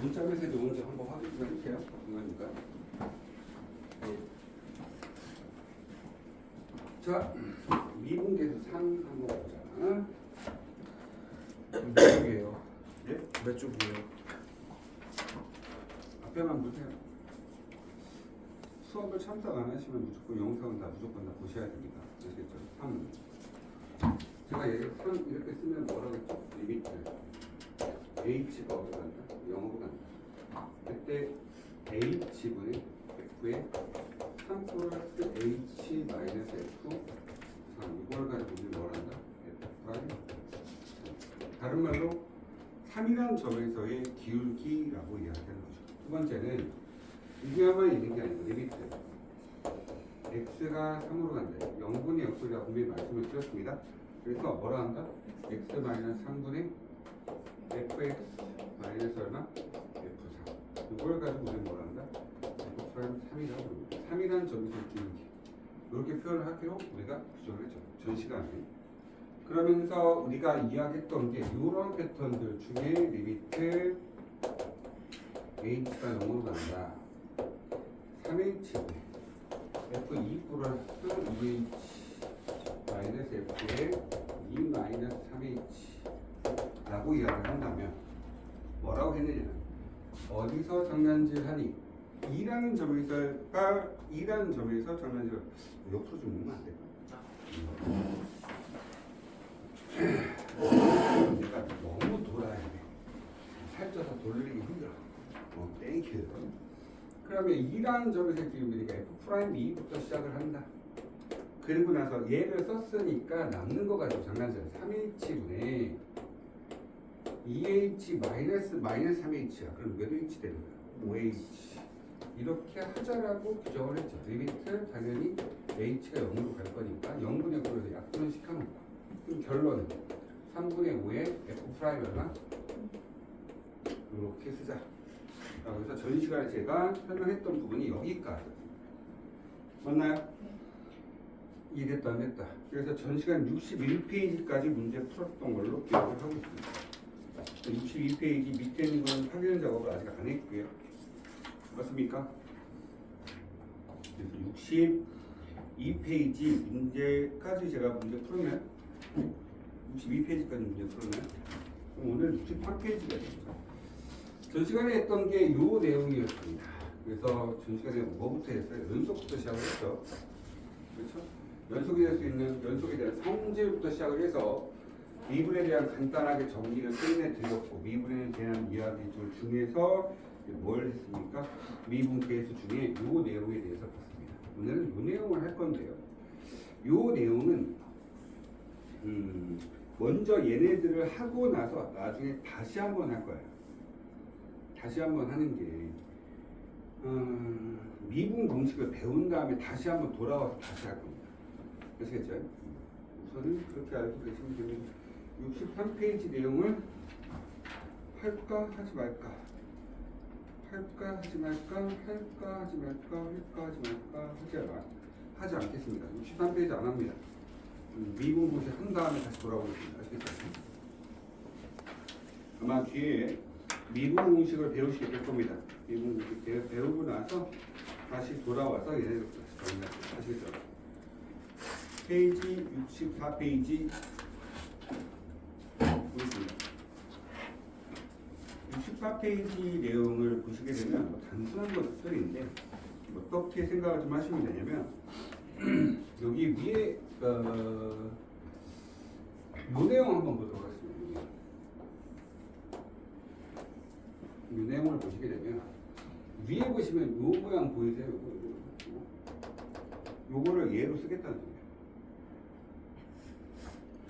문자에서 먼저 한번 확인 좀 해주세요. 이거니까. 네. 자, 미분계수 3 한번 보자. 몇 쪽이에요? 예? 몇 쪽이에요? 앞에만 보세요. 수업을 참석 안 하시면 무조건 영상은 무조건 다 보셔야 됩니다. 아시겠죠? 3. 제가 예를 3 이렇게 쓰면 뭐라고 했죠? 리미트. H가 어디 간다? 0으로 간다. 그때 H분의 F에 3 플러스 H 마이너스 F 3 이걸 가지고 우리 뭘 한다? F 프라임. 다른 말로 3이라는 점에서의 기울기라고 이야기하는 거죠. 두 번째는 이게만 있는 게 아니고 리미트. x가 3으로 간다. 0분의 역수리라고 분명히 말씀을 드렸습니다. 그래서 뭐라 한다? x 마이너스 3분의 fx 마이너스 얼마? f4. 이걸 가지고 우리는 뭐라 한다? f 프라임 3이라고 합니다. 3이라는 점에서의 기울기. 이렇게 표현을 하기로 우리가 규정을 했죠. 전 시간에. 그러면서 우리가 이야기했던 게 이런 패턴들 중에 리미트 h가 0으로 간다. 3h f2 플러스 2h 마이너스 f의 2 마이너스 3h 라고 이야기를 한다면 뭐라고 했느냐, 어디서 정난질하니? 2라는 점에서 정난질 옆으로 좀 놓으면 안 될까? 내가 너무 돌아야 돼. 살쪄서 돌리기 힘들어. 땡큐. 그러면 2라는 점에서 지금 우리가 F'2부터 시작을 한다. 그리고 나서 얘를 썼으니까 남는 거 가지고 장난쳐요. 3h분의 2h 마이너스 3h야. 그럼 몇 h 되는 거야? 5h. 이렇게 하자라고 규정을 했죠. 리미트 당연히 h가 0으로 갈 거니까 0분의 9에서 약분을 시켜놓은 거야. 그럼 결론은 3분의 5에 f 프라임 얼마? 이렇게 쓰자. 그래서 전 시간에 제가 설명했던 부분이 여기까지. 맞나요? 이해됐다 안 됐다. 그래서 전 시간 61페이지까지 문제 풀었던 걸로 기억을 하고 있습니다. 62페이지 밑에 있는 건 확인 작업을 아직 안 했고요. 맞습니까? 그래서 62페이지 문제까지 제가 문제 풀으면 62페이지까지 문제 풀으면 오늘 63페이지가 됩니다. 전 시간에 했던 게 요 내용이었습니다. 그래서 전 시간에 뭐부터 했어요? 연속부터 시작을 했죠. 그렇죠? 연속이 될 수 있는 연속에 대한 성질부터 시작을 해서 미분에 대한 간단하게 정리를 끝내 드렸고, 미분에 대한 이야기들 중에서 뭘 했습니까? 미분 계수 중에 요 내용에 대해서 봤습니다. 오늘은 요 내용을 할 건데요. 요 내용은 먼저 얘네들을 하고 나서 나중에 다시 한번 할 거예요. 다시 한번 하는 게 미분 공식을 배운 다음에 다시 한번 돌아와서 다시 할 겁니다. 아시겠죠? 우선은 그렇게 알고 계시면 됩니다. 63페이지 내용을 할까 하지 말까, 할까 하지 말까, 할까 하지 말까, 할까 하지 말까 하지 않겠습니다. 63페이지 안 합니다. 미분 공식 한 다음에 다시 돌아오겠습니다. 아시겠죠? 아마 뒤에 미분 공식을 배우시게 될 겁니다. 미분 공식 배우고 나서 다시 돌아와서 얘네들 다시 정리하세요. 아시겠죠? 페이지 64페이지 보겠습니다. 64페이지 내용을 보시게 되면 단순한 것들인데 어떻게 생각을 좀 하시면 되냐면 여기 위에 요 내용 한번 보도록 하겠습니다. 이 내용을 보시게 되면 위에 보시면 요 모양 보이세요? 요거를 얘로 쓰겠다는 거예요.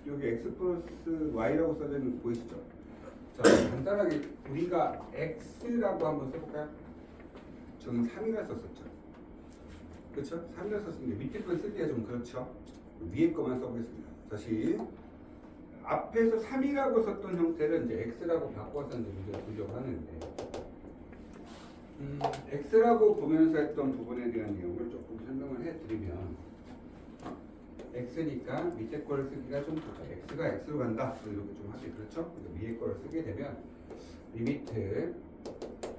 여기 x 플러스 y라고 써져 있는 거 보이시죠? 자, 간단하게 우리가 x라고 한번 써볼까요? 저는 3이라 썼었죠. 그렇죠? 3이라 썼는데 밑에 걸 쓰기가 좀 그렇죠? 위에 거만 써보겠습니다. 다시 앞에서 3이라고 썼던 형태를 이제 x라고 바꿔서 이제 문제를 보려고 하는데 x라고 보면서 했던 부분에 대한 내용을 조금 설명을 해드리면 x니까 밑에 걸 쓰기가 좀 좋죠. x가 x로 간다. 이렇게 좀 하지. 그렇죠? 위에 걸 쓰게 되면 리미트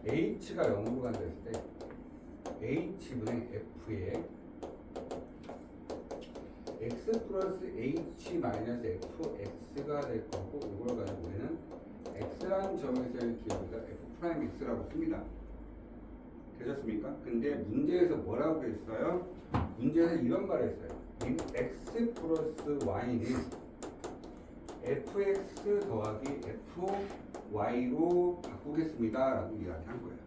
h가 0으로 간다 했을 때 h분의 f의 x 플러스 h 마이너스 fx가 될 거고 이걸 가지고 우리는 x라는 점에서의 기울기가 f'x라고 씁니다. 되셨습니까? 근데 문제에서 뭐라고 했어요? 문제에서 이런 말을 했어요. x 플러스 y는 fx 더하기 fy로 바꾸겠습니다 라고 이야기한 거예요.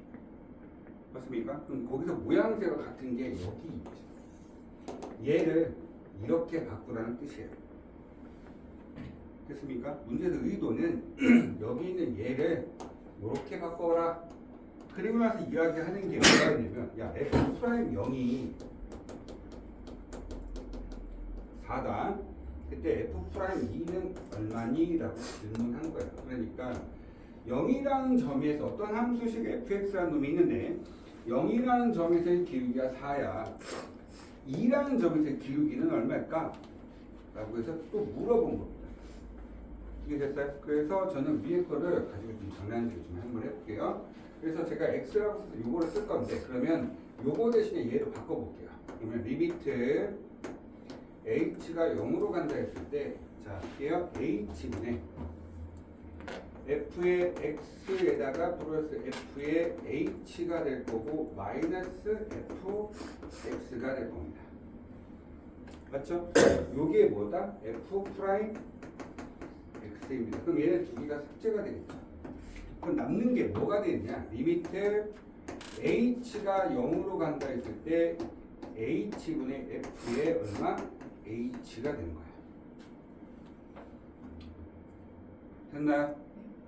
맞습니까? 그럼 거기서 모양새가 같은 게 여기 있죠. 얘를 이렇게 바꾸라는 뜻이에요. 됐습니까? 문제의 의도는 여기 있는 얘를 이렇게 바꿔라. 그리고 나서 이야기하는 게 뭐가 있냐면 야 f'0이 4다. 그때 f'2는 얼마니? 라고 질문한 거예요. 그러니까 0이라는 점에서 어떤 함수식 fx라는 놈이 있는데 0이라는 점에서의 기울기가 4야. 2라는 점에서의 기울기는 얼마일까? 라고 해서 또 물어본 겁니다. 이게 됐어요? 그래서 저는 위에 거를 가지고 좀 장난질을 좀 한번 해볼게요. 그래서 제가 x라고 써서 요거를 쓸 건데 그러면 요거 대신에 얘를 바꿔볼게요. 그러면 리미트 h가 0으로 간다 했을 때 자, 할게요. h분의 f의 x에다가 플러스 f의 h가 될 거고 마이너스 fx가 될 겁니다. 맞죠? 요게 뭐다? f 프라임 x입니다. 그럼 얘네 두 개가 삭제가 되겠죠. 그럼 남는 게 뭐가 되느냐? 리미트 h가 0으로 간다 했을 때 h분의 f의 얼마? h가 되는 거야. 됐나요?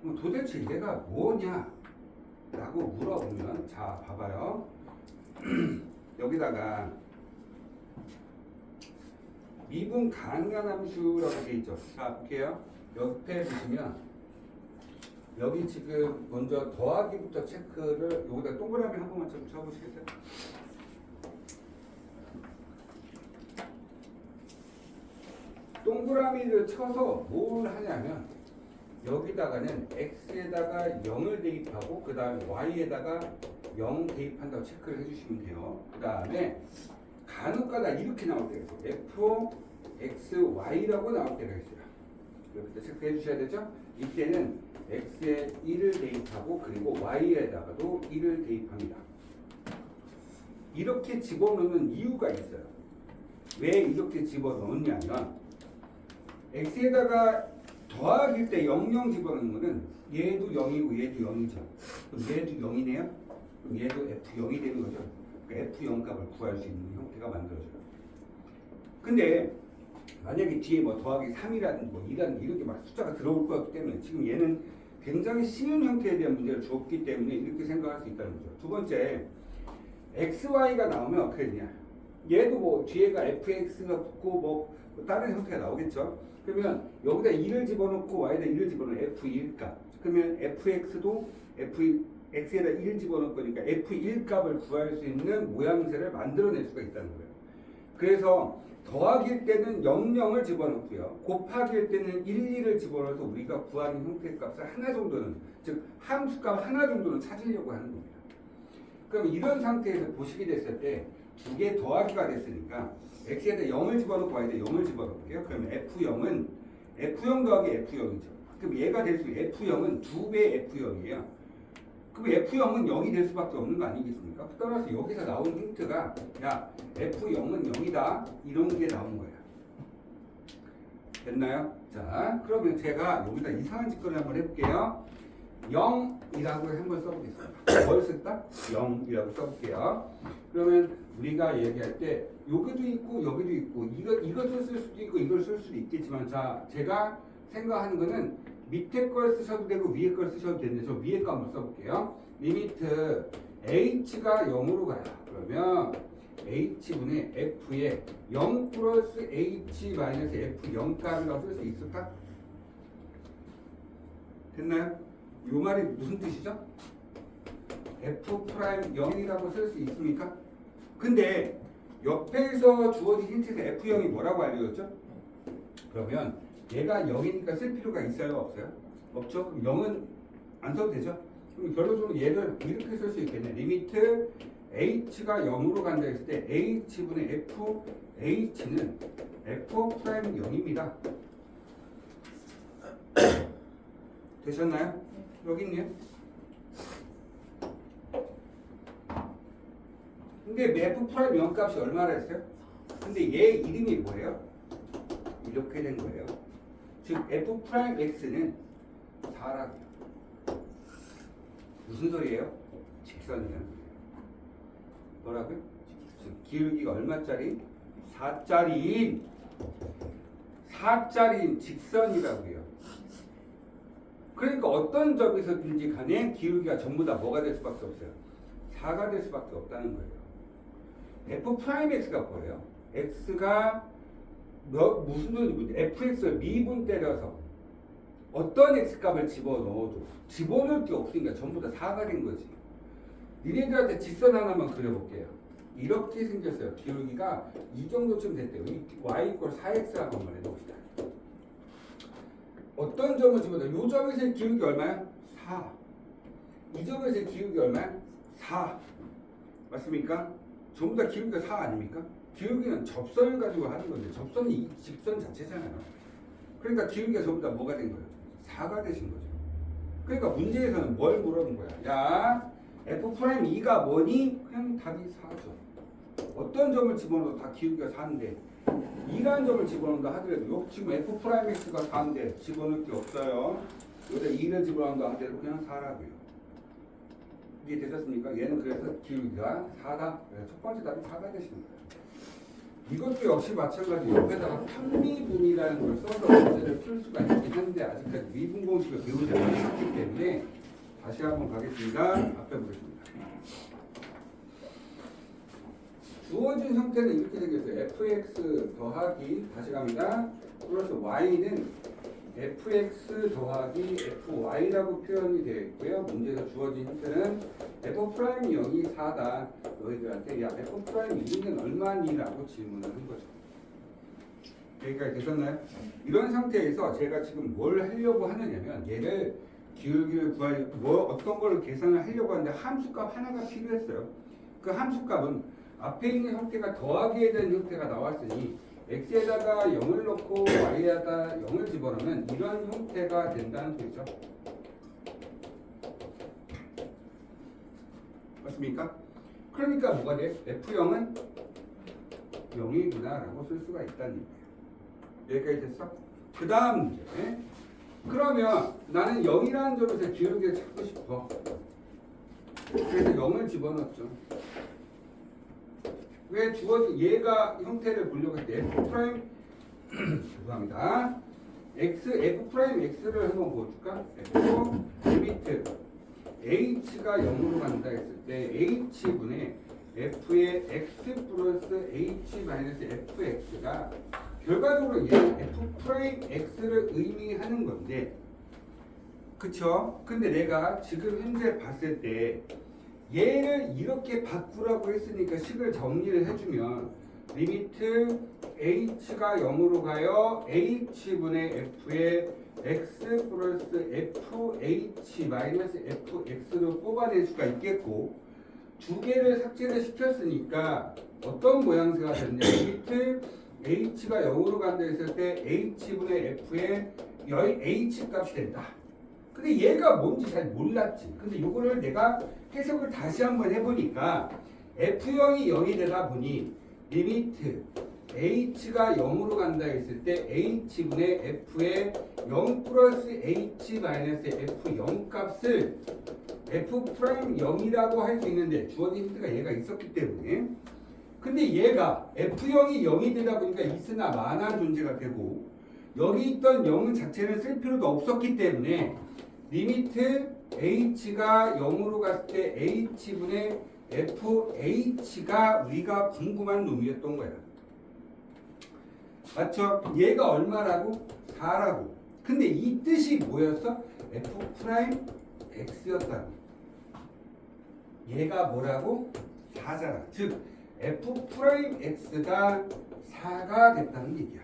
그럼 도대체 얘가 뭐냐? 라고 물어보면 자 봐봐요. 여기다가 미분 가능한 함수라고 돼 있죠. 자 볼게요. 옆에 보시면 여기 지금 먼저 더하기부터 체크를 여기다 동그라미 한 번만 좀 쳐보시겠어요? 동그라미를 쳐서 뭘 하냐면 여기다가는 x에다가 0을 대입하고 그 다음에 y에다가 0 대입한다고 체크를 해주시면 돼요. 그 다음에 간혹가다 이렇게 나올 때가 있어요. fxy라고 나올 때가 있어요. 여기다 체크해 주셔야 되죠. 이때는 x에 1을 대입하고 그리고 y에다가도 1을 대입합니다. 이렇게 집어넣는 이유가 있어요. 왜 이렇게 집어넣느냐면 x에다가 더하기일 때 00 집어넣는 거는 얘도 0이고 얘도 0이죠. 그럼 얘도 0이네요. 그럼 얘도 f0이 되는 거죠. 그러니까 f0 값을 구할 수 있는 형태가 만들어져요. 근데 만약에 뒤에 뭐 더하기 3이라든지 뭐 2라든지 이렇게 막 숫자가 들어올 것 같기 때문에 지금 얘는 굉장히 쉬운 형태에 대한 문제를 줬기 때문에 이렇게 생각할 수 있다는 거죠. 두 번째, xy가 나오면 어떻게 되냐? 얘도 뭐 뒤에가 fx가 붙고 뭐 다른 형태가 나오겠죠. 그러면 여기다 2를 집어넣고 y에다 1을 집어넣으면 f1값. 그러면 fx도 x에다 1을 집어넣을 거니까 f1 값을 구할 수 있는 모양새를 만들어낼 수가 있다는 거예요. 그래서 더하기일 때는 00을 집어넣고요. 곱하기일 때는 1, 2를 집어넣어서 우리가 구하는 형태의 값을 하나 정도는, 즉 함수값 하나 정도는 찾으려고 하는 겁니다. 그럼 이런 상태에서 보시게 됐을 때 두 개 더하기가 됐으니까 x에다 0을 집어넣고 y에다 0을 집어넣을게요. 그러면 f0은 f0 더하기 f0이죠. 그럼 얘가 될 수 있는 f0은 2배 f0이에요. 그럼 f0은 0이 될 수밖에 없는 거 아니겠습니까? 따라서 여기서 나온 힌트가 야 f0은 0이다 이런 게 나온 거예요. 됐나요? 자 그러면 제가 여기다 이상한 짓거리 한번 해볼게요. 0이라고 한번 써보겠습니다. 뭘 쓸까? 0이라고 써볼게요. 그러면 우리가 얘기할 때 여기도 있고 여기도 있고 이것을 쓸 수도 있고 이걸 쓸 수도 있겠지만 자 제가 생각하는 거는 밑에 걸 쓰셔도 되고 위에 걸 쓰셔도 되는데 저 위에 거 한번 써볼게요. 리미트 h가 0으로 가요. 그러면 h분의 f에 0 플러스 h 마이너스 f 0값이라고 쓸 수 있을까? 됐나요? 이 말이 무슨 뜻이죠? f 프라임 0이라고 쓸 수 있습니까? 근데 옆에서 주어진 힌트에서 f0이 뭐라고 알려졌죠? 그러면 얘가 0이니까 쓸 필요가 있어요? 없어요? 없죠? 그럼 0은 안 써도 되죠? 그럼 결론적으로 얘를 이렇게 쓸 수 있겠네. 리미트 h가 0으로 간다 했을 때 h분의 fh는 f 프라임 0입니다. 되셨나요? 여기 있네요. 근데 f 프라임 0 값이 얼마나 했어요? 근데 얘 이름이 뭐예요? 이렇게 된 거예요. 즉 f 프라임 x는 4라고요. 무슨 소리예요? 직선이라는 소리예요. 뭐라고요? 즉 기울기가 얼마짜리? 4짜리인 직선이라고요. 그러니까 어떤 점에서든지 간에 기울기가 전부 다 뭐가 될 수밖에 없어요? 4가 될 수밖에 없다는 거예요. f 프라임 x가 뭐예요? x가 무슨 소리인지 fx를 미분 때려서 어떤 x값을 집어넣어도 집어넣을 게 없으니까 전부 다 4가 된 거지. 니네들한테 직선 하나만 그려볼게요. 이렇게 생겼어요. 기울기가 이 정도쯤 됐대요. y 이퀄 4x 한번 해봅시다. 어떤 점을 집어넣어요? 이 점에서의 기울기 얼마야? 4. 이 점에서의 기울기 얼마야? 4. 맞습니까? 전부 다 기울기가 4 아닙니까? 기울기는 접선을 가지고 하는 건데 접선이 이 직선 자체잖아요. 그러니까 기울기가 전부 다 뭐가 된 거예요? 4가 되신 거죠. 그러니까 문제에서는 뭘 물어본 거야? 야, f'2가 뭐니? 그냥 답이 4죠. 어떤 점을 집어넣어도 다 기울기가 4인데 2라는 점을 집어넣는다 하더라도 지금 f'x가 4인데 집어넣을 게 없어요. 여기다 2를 집어넣는다 하더라도 그냥 4라고요. 이게 되셨습니까? 얘는 그래서 기울기가 4다. 첫 번째 답이 4가 되시는 거예요. 이것도 역시 마찬가지 옆에다가 탐미분이라는 걸 써서 문제를 풀 수가 있긴 한데 아직까지 미분 공식을 배우지 않았기 때문에 다시 한번 가겠습니다. 앞에 보겠습니다. 주어진 형태는 이렇게 생겼어요. fx 더하기 다시 갑니다. 플러스 y는 fx 더하기 fy라고 표현이 되어 있고요. 문제에서 주어진 형태는 f'0이 4다. 너희들한테 야 f'2는 얼마니? 라고 질문을 한 거죠. 여기까지 되셨나요? 이런 상태에서 제가 지금 뭘 하려고 하느냐면 얘를 기울기를 구할 어떤 걸 계산을 하려고 하는데 함수값 하나가 필요했어요. 그 함수값은 앞에 있는 형태가 더하기에 대한 형태가 나왔으니 x에다가 0을 넣고 y에다가 0을 집어넣으면 이런 형태가 된다는 소리죠. 맞습니까? 그러니까 뭐가 돼? f0은 0이구나 라고 쓸 수가 있다는 얘기예요. 여기까지 됐어? 그 다음 문제. 그러면 나는 0이라는 점에서 기울기를 찾고 싶어. 그래서 0을 집어넣었죠. 왜 주어진 얘가 형태를 보려고 할 때 f 프라임 죄송합니다. f 프라임 x를 한번 보여줄까? f 리미트 h가 0으로 간다 했을 때 h분의 f의 x 플러스 h 마이너스 fx가 결과적으로 얘 f 프라임 x를 의미하는 건데, 그쵸? 근데 내가 지금 현재 봤을 때 얘를 이렇게 바꾸라고 했으니까 식을 정리를 해주면 리미트 h가 0으로 가요. h분의 f의 x 플러스 fh 마이너스 fx로 뽑아낼 수가 있겠고, 두 개를 삭제를 시켰으니까 어떤 모양새가 되느냐. 리미트 h가 0으로 간다 했을 때 h분의 f의 h 값이 된다. 근데 얘가 뭔지 잘 몰랐지. 근데 이거를 내가 해석을 다시 한번 해보니까 f0이 0이 되다 보니 리미트 h가 0으로 간다 했을 때 h분의 f의 0 플러스 h 마이너스 f0 값을 f 프라임 0이라고 할 수 있는데 주어진 힌트가 얘가 있었기 때문에, 근데 얘가 f0이 0이 되다 보니까 있으나 마나한 존재가 되고 여기 있던 0 자체는 쓸 필요도 없었기 때문에 리미트 h가 0으로 갔을 때 h분의 fh가 우리가 궁금한 놈이었던 거야. 맞죠? 얘가 얼마라고? 4라고. 근데 이 뜻이 뭐였어? f 프라임 x였다. 얘가 뭐라고? 4잖아. 즉 f 프라임 x가 4가 됐다는 얘기야.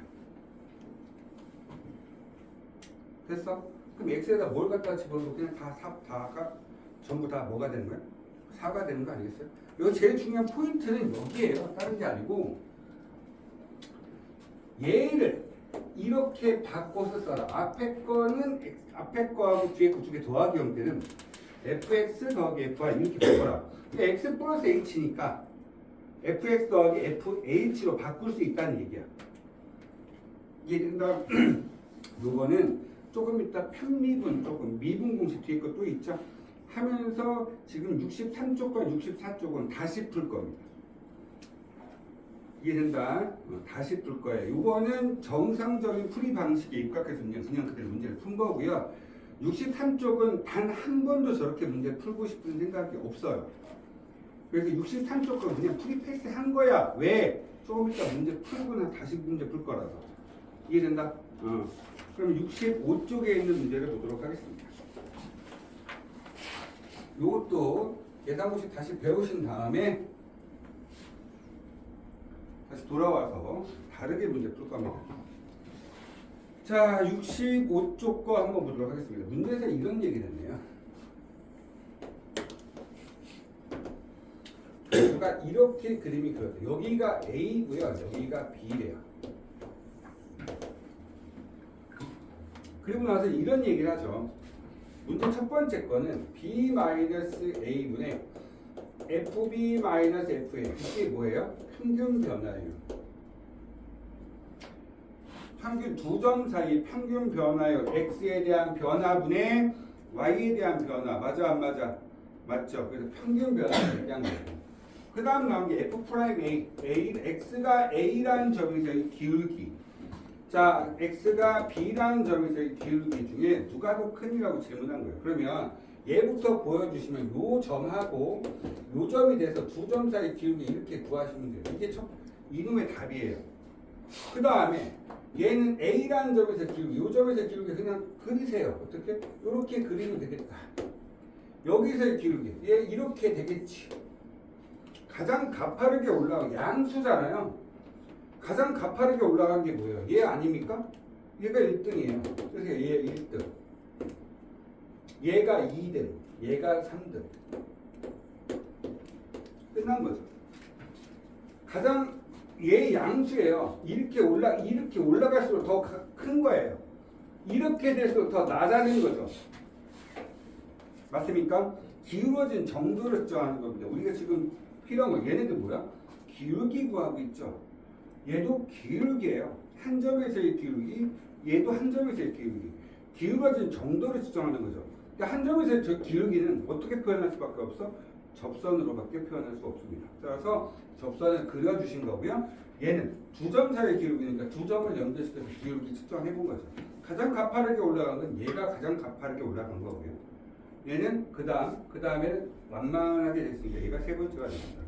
됐어? 그럼 x에다 뭘 갖다 집어넣어도 그냥 다 4가 전부 다 뭐가 되는 거야? 4가 되는 거 아니겠어요? 이거 제일 중요한 포인트는 여기에요. 다른 게 아니고 얘를 이렇게 바꿔서 써라. 앞에 거하고 뒤에 거 두 개 더하기 형태는 fx 더하기 fy 이렇게 바꿔라. 그러니까 x 플러스 h니까 fx 더하기 fh로 바꿀 수 있다는 얘기야. 이해된다? 요거는 조금 이따 편미분, 조금 미분 공식 뒤에 거 또 있죠? 하면서 지금 63쪽과 64쪽은 다시 풀 겁니다. 이해된다? 다시 풀 거예요. 요거는 정상적인 풀이 방식에 입각해서 그냥 그대로 문제를 푼 거고요. 63쪽은 단 한 번도 저렇게 문제 풀고 싶은 생각이 없어요. 그래서 63쪽 건 그냥 풀이 패스한 거야. 왜? 조금 이따 문제 풀고 다시 문제 풀 거라서. 이해된다? 그럼 65쪽에 있는 문제를 보도록 하겠습니다. 요것도 예상고식 다시 배우신 다음에 다시 돌아와서 다르게 문제 풀 겁니다. 자, 65쪽 거 한번 보도록 하겠습니다. 문제에서 이런 얘기를 했네요. 그러니까 이렇게 그림이 그려져요. 여기가 A고요. 여기가 B래요. 그리고 나서 이런 얘기를 하죠. 문제 첫 번째 거는 B-A분의 FB-FA. 이게 뭐예요? 평균 변화예요. 평균 두 점 사이 평균 변화요. X에 대한 변화분의 Y에 대한 변화. 맞아 안 맞아? 맞죠? 그래서 평균 변화를 얘기한 거예요. 그 다음 나온 게 F'A. X가 A라는 점에서의 기울기. 자, X가 B라는 점에서의 기울기 중에 누가 더 큰이라고 질문한 거예요. 그러면 얘부터 보여주시면 요 점하고 요 점이 돼서 두 점 사이 기울기 이렇게 구하시면 돼요. 이게 이놈의 답이에요. 그 다음에 얘는 A라는 점에서 기울기, 요 점에서 기울기 그냥 그리세요. 어떻게? 이렇게 그리면 되겠다. 여기서의 기울기, 얘 이렇게 되겠지. 가장 가파르게 올라간 양수잖아요. 가장 가파르게 올라간 게 뭐예요? 얘 아닙니까? 얘가 1등이에요. 그래서 얘 1등. 얘가 2등. 얘가 3등. 끝난 거죠. 가장 얘 양수예요. 이렇게 올라갈수록 더 큰 거예요. 이렇게 될수록 더 낮아지는 거죠. 맞습니까? 기울어진 정도를 정하는 겁니다. 우리가 지금 필요한 거 얘네들 뭐야? 기울기 구하고 있죠. 얘도 기울기예요. 한 점에서의 기울기, 얘도 한 점에서의 기울기. 기울어진 정도를 측정하는 거죠. 그러니까 한 점에서의 저 기울기는 어떻게 표현할 수밖에 없어? 접선으로밖에 표현할 수 없습니다. 따라서 접선을 그려주신 거고요. 얘는 두 점 사이의 기울기니까 두 점을 연결시켜서 기울기 측정해 본 거죠. 가장 가파르게 올라간 건 얘가 가장 가파르게 올라간 거고요. 얘는 그 다음에는 완만하게 됐으니까 얘가 세 번째가 됩니다.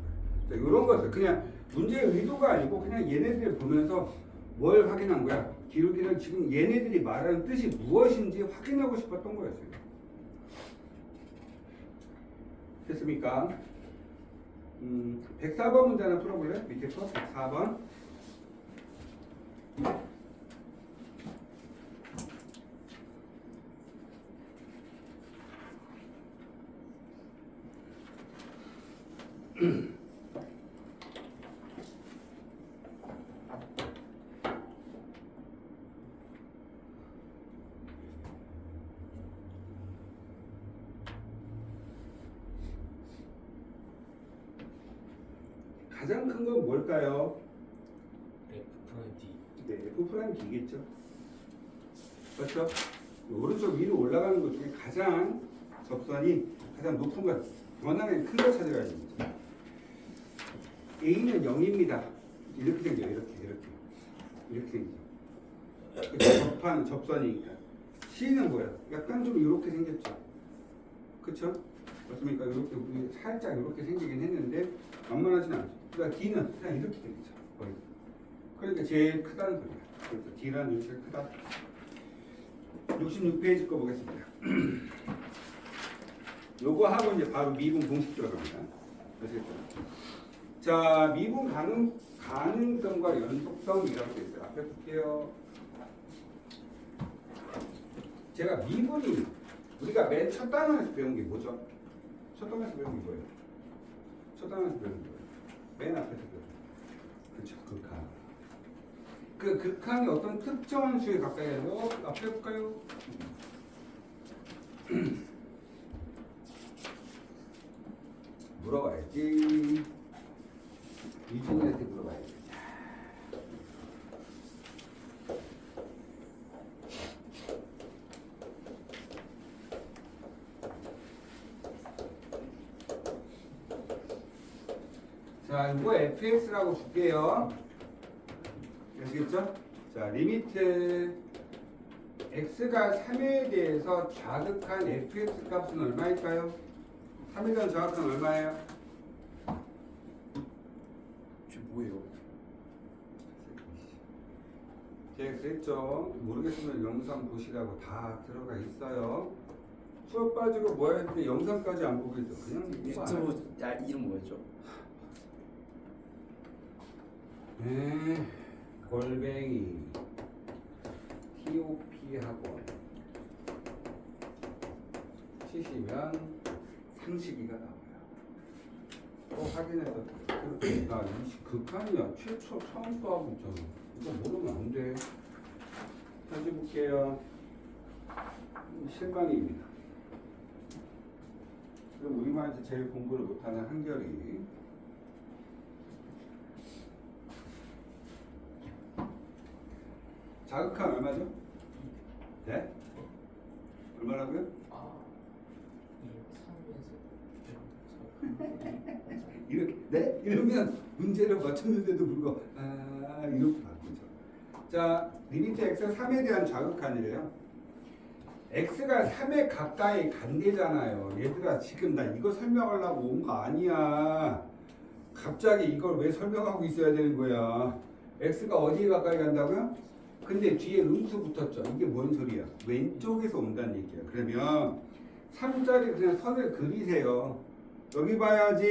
자, 이런 것을 그냥 문제의 의도가 아니고 그냥 얘네들을 보면서 뭘 확인한 거야? 기울기는 지금 얘네들이 말하는 뜻이 무엇인지 확인하고 싶었던 거였어요. 됐습니까? 104번 문제 하나 풀어볼래? 밑에 거 104번. 가장 큰 건 뭘까요? F'D. 네, F' D겠죠. 그렇죠? 오른쪽 위로 올라가는 것 중에 가장 접선이 가장 높은 것, 원하는 큰 걸 찾아가야 됩니다. A는 0입니다. 이렇게 생겨요. 이렇게 생기죠. 접하는 접선이니까. C는 뭐야? 약간 좀 이렇게 생겼죠. 그렇죠? 맞습니까? 이렇게 살짝 이렇게 생기긴 했는데 만만하진 않죠. 그러니까 D는 그냥 이렇게 되겠죠. 거의. 그러니까 제일 크다는 소리야. 그래서 D라는 게 제일 크다. 66페이지 거 보겠습니다. 요거 하고 이제 바로 미분 공식 들어갑니다. 아시겠죠? 자, 미분 가능성과 연속성이라고 되어 있어요. 앞에 볼게요. 제가 미분이 우리가 맨 첫 단원에서 배운 게 뭐죠? 첫 단에서 배우는 거예요. 첫 단에서 배우는 거예요. 맨 앞에서 배우는 거예요. 그렇죠. 극한. 그 극한이 어떤 특정한 수에 가까이 해서 앞에 볼까요? 물어봐야지. 이준이한테 물어봐야지. 자, 이거 fx라고 줄게요. 아시겠죠? 자, 리미트 x가 3에 대해서 좌극한 fx 값은 얼마일까요? 3에 대한 좌극한 얼마예요? 저 뭐예요? 제가 그랬죠. 모르겠으면 영상 보시라고 다 들어가 있어요. 수업 빠지고 뭐 할 때 영상까지 안 보고 있어. 그냥 이거 안 하고. 유튜브 이름 뭐였죠? 네, 골뱅이 TOP 학원 치시면 상식이가 나와요. 또 확인해서 아, 이 극한이야. 최초 처음 수하고 있잖아. 이거 모르면 안 돼. 다시 볼게요. 실망입니다. 그럼 우리반에서 제일 공부를 못하는 한결이 자극한 얼마죠? 네? 얼마라고요? 아, 이 이렇게 네? 이러면 문제를 맞췄는데도 불구하고 이렇게 바꾸죠. 자, 리미트 x가 3에 대한 자극한이래요. x가 3에 가까이 간대잖아요. 얘들아, 지금 나 이거 설명하려고 온 거 아니야. 갑자기 이걸 왜 설명하고 있어야 되는 거야? x가 어디에 가까이 간다고요? 근데 뒤에 음수 붙었죠. 이게 뭔 소리야? 왼쪽에서 온다는 얘기야. 그러면 3짜리 그냥 선을 그리세요. 여기 봐야지.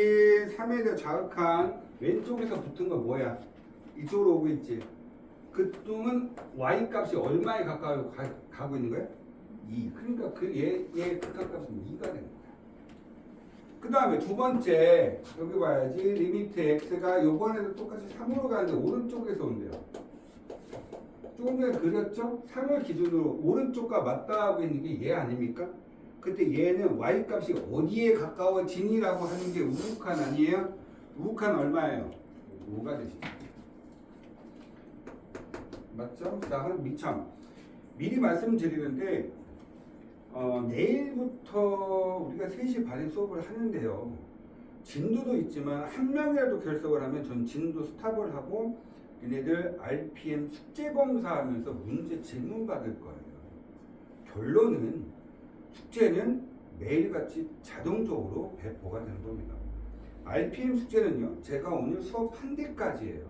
3에 대해 자극한 왼쪽에서 붙은 거 뭐야? 이쪽으로 오고 있지. 그 뚱은 y 값이 얼마에 가까이 가고 있는 거야? 2. 그러니까 얘 극한값은 2가 되는 거야. 그 다음에 두 번째 여기 봐야지. 리미트 x가 요번에도 똑같이 3으로 가는데 오른쪽에서 온대요. 조금 전에 그렸죠? 3을 기준으로 오른쪽과 맞닿아하고 있는 게 얘 아닙니까? 그때 얘는 y 값이 어디에 가까워지니라고 하는 게 우극한 아니에요? 우극한 얼마예요? 5가 되시죠. 맞죠? 자, 한 미참. 미리 말씀드리는데 내일부터 우리가 3시 반에 수업을 하는데요. 진도도 있지만 한 명이라도 결석을 하면 전 진도 스탑을 하고 얘네들 RPM 숙제 검사하면서 문제 질문 받을 거예요. 결론은 숙제는 매일같이 자동적으로 배포가 되는 겁니다. RPM 숙제는요, 제가 오늘 수업한 데까지예요.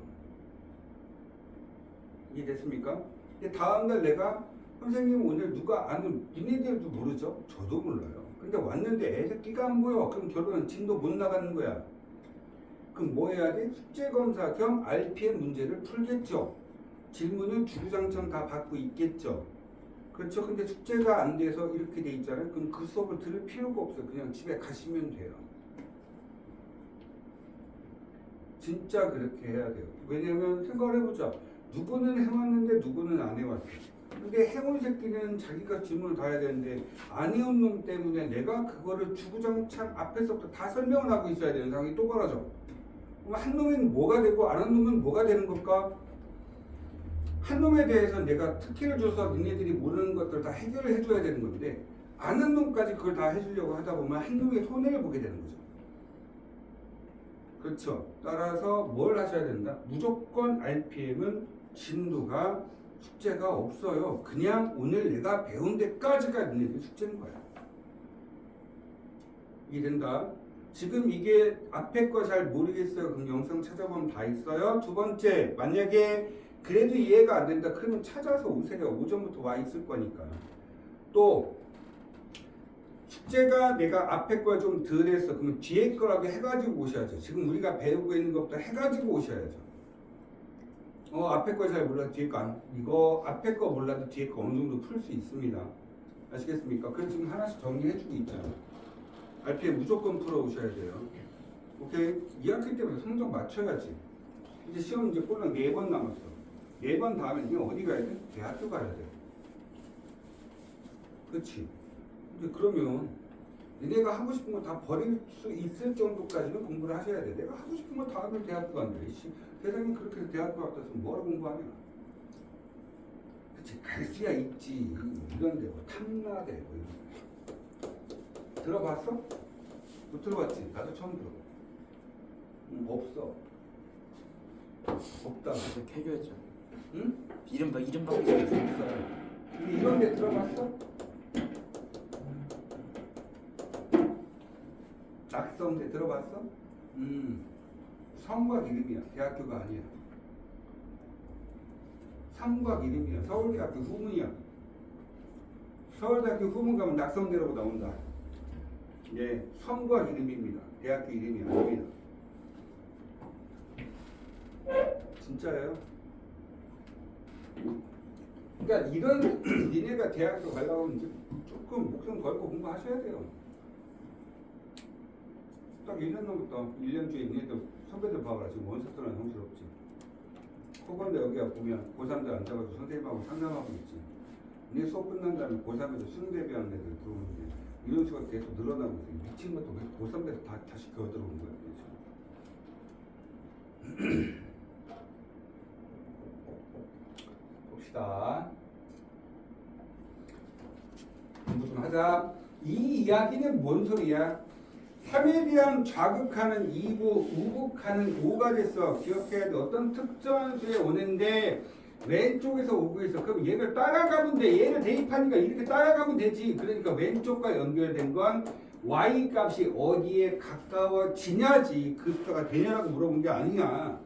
이해됐습니까? 근데 다음날 내가 선생님 오늘 누가 아는 니네들도 모르죠? 저도 몰라요. 근데 왔는데 애새끼가 안 보여. 그럼 결론은 진도 못 나가는 거야. 그럼 뭐 해야 돼? 숙제검사 겸 RPM 문제를 풀겠죠. 질문은 주구장창 다 받고 있겠죠. 그렇죠. 근데 숙제가 안 돼서 이렇게 돼 있잖아요. 그럼 그 수업을 들을 필요가 없어요. 그냥 집에 가시면 돼요. 진짜 그렇게 해야 돼요. 왜냐면 생각을 해보자. 누구는 해왔는데 누구는 안 해왔어요. 근데 해온 새끼는 자기가 질문을 다 해야 되는데 안 해온 놈 때문에 내가 그거를 주구장창 앞에서부터 다 설명을 하고 있어야 되는 상황이 또 벌어져. 그럼 한 놈은 뭐가 되고 안 한 놈은 뭐가 되는 걸까? 한 놈에 대해서 내가 특혜를 줘서 니네들이 모르는 것들 다 해결을 해줘야 되는 건데 아는 놈까지 그걸 다 해주려고 하다 보면 한 놈의 손해를 보게 되는 거죠. 그렇죠. 따라서 뭘 하셔야 된다? 무조건 RPM은 진도가 숙제가 없어요. 그냥 오늘 내가 배운 데까지가 니네들 숙제인 거야. 이해된다? 지금 이게 앞에 거 잘 모르겠어요. 그럼 영상 찾아보면 다 있어요. 두 번째, 만약에 그래도 이해가 안 된다. 그러면 찾아서 오세요. 오전부터 와 있을 거니까. 또 숙제가 내가 앞에 거 좀 덜 했어. 그러면 뒤에 거라고 해가지고 오셔야죠. 지금 우리가 배우고 있는 것부터 해가지고 오셔야죠. 앞에 거 잘 몰라도 뒤에 거 안, 이거 앞에 거 몰라도 뒤에 거 어느 정도 풀 수 있습니다. 아시겠습니까? 그래서 지금 하나씩 정리해주고 있잖아요. RPM 무조건 풀어오셔야 돼요. 오케이? 2학기 때문에 성적 맞춰야지. 이제 시험 이제 꼴랑 4번 남았어. 4번 다음에 이게 어디 가야 돼? 대학교 가야 돼. 그렇지? 근데 그러면 내가 하고 싶은 거 다 버릴 수 있을 정도까지는 공부를 하셔야 돼. 내가 하고 싶은 거 다 하면 대학교 간대. 세상에 그렇게 대학교 갔다 왔으면 뭐하러 공부하냐? 그치? 갈 수야 있지. 이런데 뭐 탐나대 뭐 이런 거. 들어봤어? 못 들어봤지? 나도 처음 들어. 없어. 없다. 그래서 캐교했죠. 응? 이름 바꾸지 없어. 근데 이런 데 들어봤어? 낙성대 들어봤어? 성곽 이름이야. 대학교가 아니야. 성곽 이름이야. 서울대학교 후문이야. 서울대학교 후문 가면 낙성대라고 나온다. 예, 성곽 이름입니다. 대학교 이름이 아닙니다. 진짜예요. 그러니까 이런 니네가 대학교 가려고 하면 이제 조금 목숨 걸고 공부하셔야 돼요. 딱 1년 넘었다. 1년 뒤에 니네들 선배들 봐봐라. 지금 원서터는 형스럽지. 혹은데 여기가 보면 고3들 앉아가지고 선생님하고 상담하고 있지. 니네 수업 끝난 다음에 고3에서 수능 대비하는 애들 들어오는데 이런 수가 계속 늘어나고 있어. 미친 것도 왜 고3에서 다시 기어 들어오는 거야. 봅시다. 공부 좀 하자. 이 이야기는 뭔 소리야? 3에 대한 좌극하는 2고 우극하는 5가 됐어. 기억해야 돼. 어떤 특정한 수에 오는데 왼쪽에서 오고 있어. 그럼 얘를 따라가면 돼. 얘를 대입하니까 이렇게 따라가면 되지. 그러니까 왼쪽과 연결된 건 y 값이 어디에 가까워지냐지. 그 숫자가 되냐라고 물어본 게 아니야.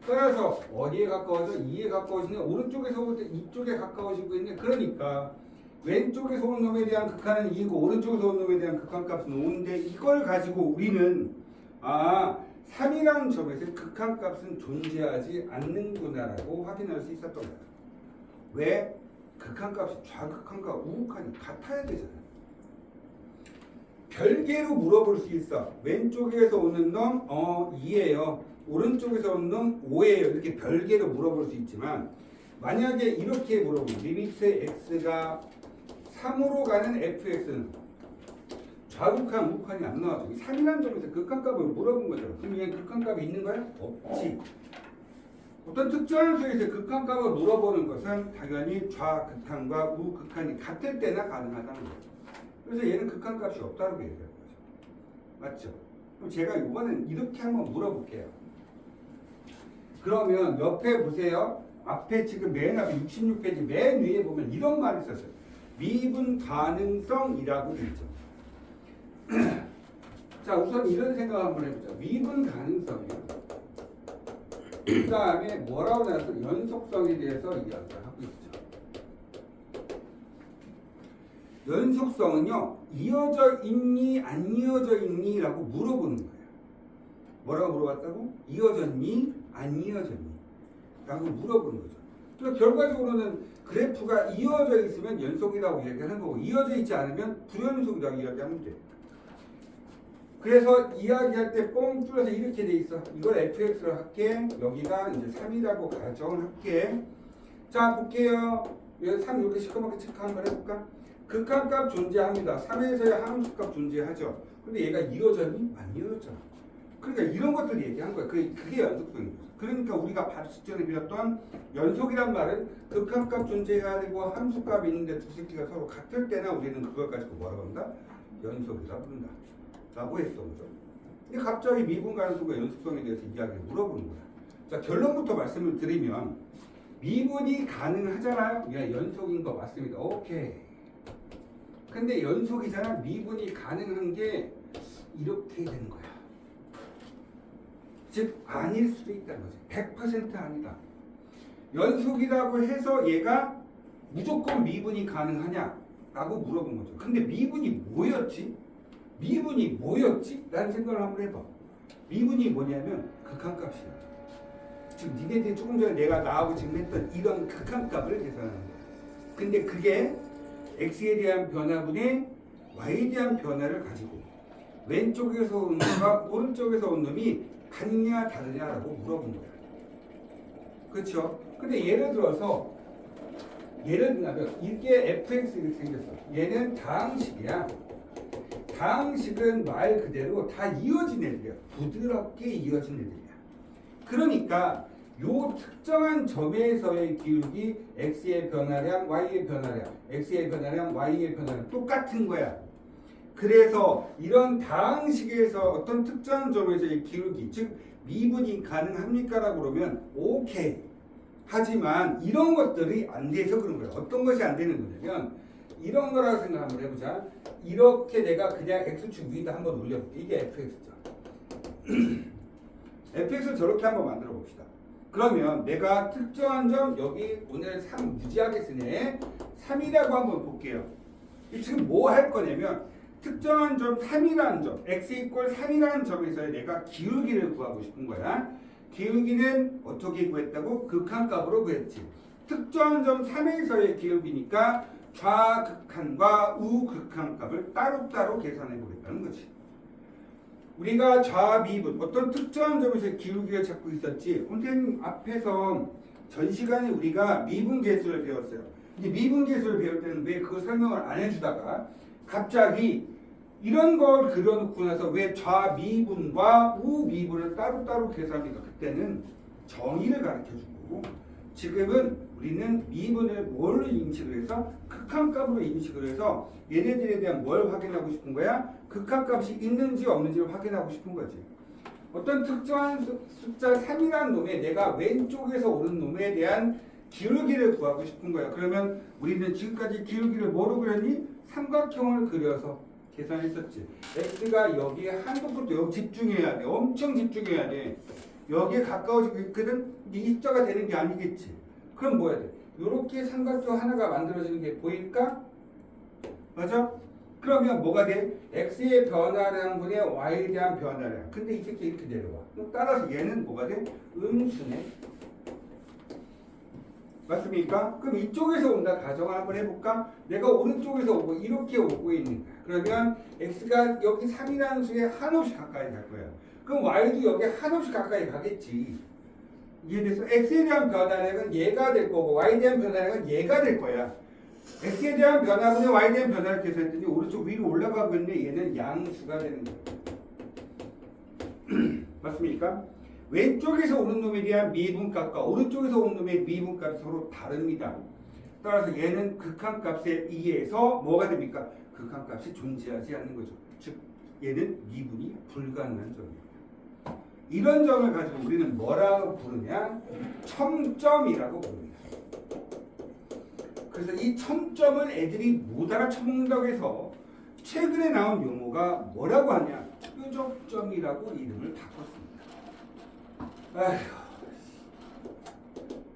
따라서 어디에 가까워져? 2에 가까워지냐? 오른쪽에서 올 때 이쪽에 가까워지고 있네. 그러니까 왼쪽에서 오는 놈에 대한 극한은 2고 오른쪽에서 오는 놈에 대한 극한값은 5인데 이걸 가지고 우리는 3이라는 점에서 극한값은 존재하지 않는구나라고 확인할 수 있었던 거야. 왜? 극한값이 좌극한과 우극한이 같아야 되잖아. 별개로 물어볼 수 있어. 왼쪽에서 오는 놈 2예요. 오른쪽에서 오는 놈 5예요. 이렇게 별개로 물어볼 수 있지만 만약에 이렇게 물어보면 리미트 x가 3으로 가는 fx는 좌극한 우극한이 안 나와줘. 3이라는 점에서 극한값을 물어본 거죠. 그럼 얘 극한값이 있는 거야? 없지. 어떤 특정한 수에서 극한값을 물어보는 것은 당연히 좌극한과 우극한이 같을 때나 가능하다는 거예요. 그래서 얘는 극한값이 없다고 얘기하는 거죠. 맞죠? 그럼 제가 이번엔 이렇게 한번 물어볼게요. 그러면 옆에 보세요. 앞에 지금 맨 앞에 66페이지 맨 위에 보면 이런 말이 있었어요. 미분 가능성이라고 돼 있죠. 자, 우선 이런 생각 한번 해보자. 미분 가능성이요. 그 다음에 뭐라고 나와서 연속성에 대해서 이야기를 하고 있죠. 연속성은요, 이어져 있니 안 이어져 있니 라고 물어보는 거예요. 뭐라고 물어봤다고? 이어졌니 안 이어졌니 라고 물어보는 거죠. 그래서 결과적으로는 그래프가 이어져 있으면 연속이라고 얘기하는 거고 이어져 있지 않으면 불연속이라고 이야기하면 돼. 그래서 이야기할 때 뻥 뚫려서 이렇게 돼 있어. 이걸 fx로 할게. 여기가 이제 3이라고 가정을 할게. 자, 볼게요. 3 이렇게 시커멓게 체크 한번 해볼까? 극한값 존재합니다. 3에서의 함수값 존재하죠. 근데 얘가 이어졌니? 안 이어졌잖아. 그러니까 이런 것들 얘기한 거야. 그게 연속성인 거죠. 그러니까 우리가 바로 직전에 배웠던 연속이란 말은 극한값 존재해야 되고 함수값이 있는데 두 새끼가 서로 같을 때나 우리는 그걸 가지고 뭐라고 한다? 연속이라 부른다. 라고 했던 거죠. 근데 갑자기 미분 가능성과 연속성에 대해서 이야기를 물어보는 거야. 자, 결론부터 말씀을 드리면 미분이 가능하잖아요. 야, 연속인 거 맞습니다. 오케이. 근데 연속이잖아. 미분이 가능한 게 이렇게 되는 거야. 즉 아닐 수도 있다는 거지. 100% 아니다. 연속이라고 해서 얘가 무조건 미분이 가능하냐라고 물어본 거죠. 근데 미분이 뭐였지? 미분이 뭐였지? 라는 생각을 한번 해봐. 미분이 뭐냐면 극한값이야. 지금 니네들이 조금 전에 내가 나하고 지금 했던 이런 극한값을 계산하는 거야. 근데 그게 x에 대한 변화분의 y에 대한 변화를 가지고 왼쪽에서 온 놈과 오른쪽에서 온 놈이 같냐 다르냐라고 물어본 거야. 그렇죠? 근데 예를 들면 이게 fx 이렇게 생겼어. 얘는 다항식이야. 다항식은 말 그대로 다 이어진 애들이야. 부드럽게 이어진 애들이야. 그러니까 요 특정한 점에서의 기울기 x의 변화량, y의 변화량, x의 변화량, y의 변화량 똑같은 거야. 그래서 이런 다항식에서 어떤 특정한 점에서의 기울기, 즉 미분이 가능합니까? 라고 그러면 오케이. 하지만 이런 것들이 안 돼서 그런 거야. 어떤 것이 안 되는 거냐면 이런 거라고 생각 한번 해보자. 이렇게 내가 그냥 x축 위에다 한번 올려볼게. 이게 fx죠. fx를 저렇게 한번 만들어 봅시다. 그러면 내가 특정한 점 여기 오늘 3 무지하게 쓰네. 3이라고 한번 볼게요. 지금 뭐 할 거냐면 특정한 점 3이라는 점, x 이퀄 3이라는 점에서 내가 기울기를 구하고 싶은 거야. 기울기는 어떻게 구했다고? 극한값으로 구했지. 특정한 점 3에서의 기울기니까 좌극한과 우극한값을 따로따로 계산해 보겠다는 거지. 우리가 좌미분 어떤 특정한 점에서 기울기를 찾고 있었지. 선생님 앞에서 전 시간에 우리가 미분계수를 배웠어요. 이제 미분계수를 배울 때는 왜 그거 설명을 안 해주다가 갑자기 이런 걸 그려놓고 나서 왜 좌미분과 우미분을 따로따로 계산합니까? 그때는 정의를 가르쳐주고 지금은 우리는 미분을 뭘로 인식을 해서 극한값으로 인식을 해서 얘네들에 대한 뭘 확인하고 싶은 거야? 극한값이 있는지 없는지를 확인하고 싶은 거지. 어떤 특정한 숫자 3이라는 놈에 내가 왼쪽에서 오른 놈에 대한 기울기를 구하고 싶은 거야. 그러면 우리는 지금까지 기울기를 뭐로 그렸니? 삼각형을 그려서 계산했었지. x가 여기에 한도부터 여기 집중해야 돼. 엄청 집중해야 돼. 여기에 가까워지고 있거든. 이 숫자가 되는 게 아니겠지. 그럼 뭐 해야 돼? 이렇게 삼각형 하나가 만들어지는 게 보일까? 맞아? 그러면 뭐가 돼? x의 변화량분의 y에 대한 변화량. 근데 이 새끼 이렇게 내려와. 그럼 따라서 얘는 뭐가 돼? 음수네. 맞습니까? 그럼 이쪽에서 온다 가정을 한번 해볼까? 내가 오른쪽에서 오고 이렇게 오고 있는 거야. 그러면 x가 여기 3이라는 수에 한없이 가까이 갈 거야. 그럼 y도 여기 한없이 가까이 가겠지. 이해돼서 x에 대한 변화량은 얘가 될 거고 y에 대한 변화량은 얘가 될 거야. x에 대한 변화분의 y에 대한 변화를 계산했더니 오른쪽 위로 올라가고 있는데 얘는 양수가 되는 거야. 맞습니까? 왼쪽에서 오는 놈에 대한 미분값과 오른쪽에서 오는 놈의 미분값이 서로 다릅니다. 따라서 얘는 극한값에 의해서 뭐가 됩니까? 극한값이 존재하지 않는 거죠. 즉 얘는 미분이 불가능한 점입니다. 이런 점을 가지고 우리는 뭐라고 부르냐? 첨점이라고 부릅니다. 그래서 이 첨점을 애들이 못 알아쳐먹는다고 해서 최근에 나온 용어가 뭐라고 하냐? 뾰족점이라고 이름을 바꿨습니다. 아휴,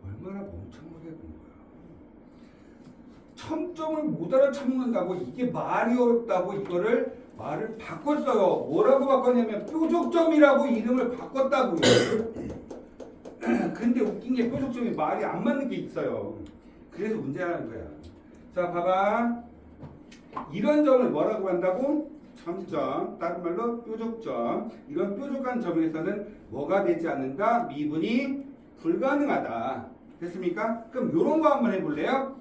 얼마나 멍청하게 본 거야. 첨점을 못 알아쳐먹는다고 이게 말이 어렵다고 이거를 말을 바꿨어요. 뭐라고 바꿨냐면 뾰족점이라고 이름을 바꿨다고요. 근데 웃긴 게 뾰족점이 말이 안 맞는 게 있어요. 그래서 문제라는 거야. 자, 봐봐. 이런 점을 뭐라고 한다고? 첨점, 다른 말로 뾰족점. 이런 뾰족한 점에서는 뭐가 되지 않는다? 미분이 불가능하다. 됐습니까? 그럼 요런 거 한번 해볼래요?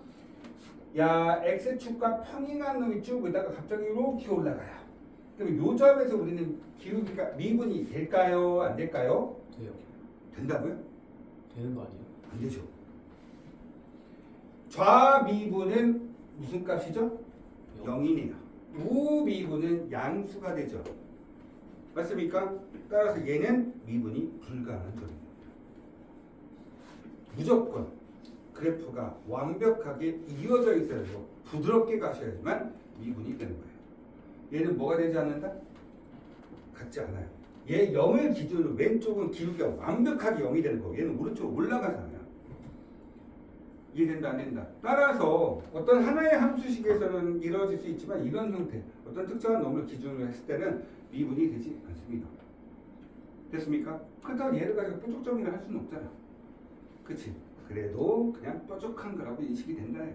야, x축과 평행한 놈이 쭉 오다가 갑자기 이렇게 올라가요. 그럼 요 점에서 우리는 기울기가 미분이 될까요? 안 될까요? 돼요. 된다고요? 되는 거 아니에요? 안 되죠. 좌미분은 무슨 값이죠? 0이네요. 우미분은 양수가 되죠. 맞습니까? 따라서 얘는 미분이 불가능한 점입니다. 무조건 그래프가 완벽하게 이어져 있어야 되고 부드럽게 가셔야지만 미분이 되는 거예요. 얘는 뭐가 되지 않는다? 같지 않아요. 얘 0을 기준으로 왼쪽은 기울기가 완벽하게 0이 되는 거고 얘는 오른쪽으로 올라가잖아요. 이해된다 안 된다. 따라서 어떤 하나의 함수식에서는 이루어질 수 있지만 이런 형태 어떤 특정한 놈을 기준으로 했을 때는 미분이 되지 않습니다. 됐습니까? 그렇다고 얘를 가지고 뾰족점이라 할 수는 없잖아. 그치? 그래도 그냥 뾰족한 거라고 인식이 된다요.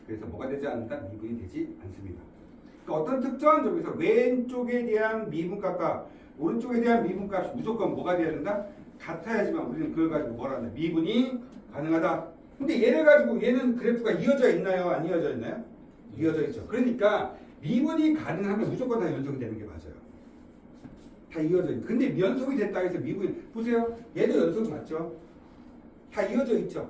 그래서 뭐가 되지 않는다? 미분이 되지 않습니다. 그러니까 어떤 특정한 점에서 왼쪽에 대한 미분값과 오른쪽에 대한 미분값이 무조건 뭐가 돼야 된다? 같아야지만 우리는 그걸 가지고 뭐라 하냐? 미분이 가능하다. 근데 얘를 가지고 얘는 그래프가 이어져 있나요? 안 이어져 있나요? 이어져 있죠. 그러니까 미분이 가능하면 무조건 다 연속이 되는 게 맞아요. 다 이어져 있는. 근데 연속이 됐다 해서 미분이 보세요. 얘도 연속 맞죠? 다 이어져 있죠.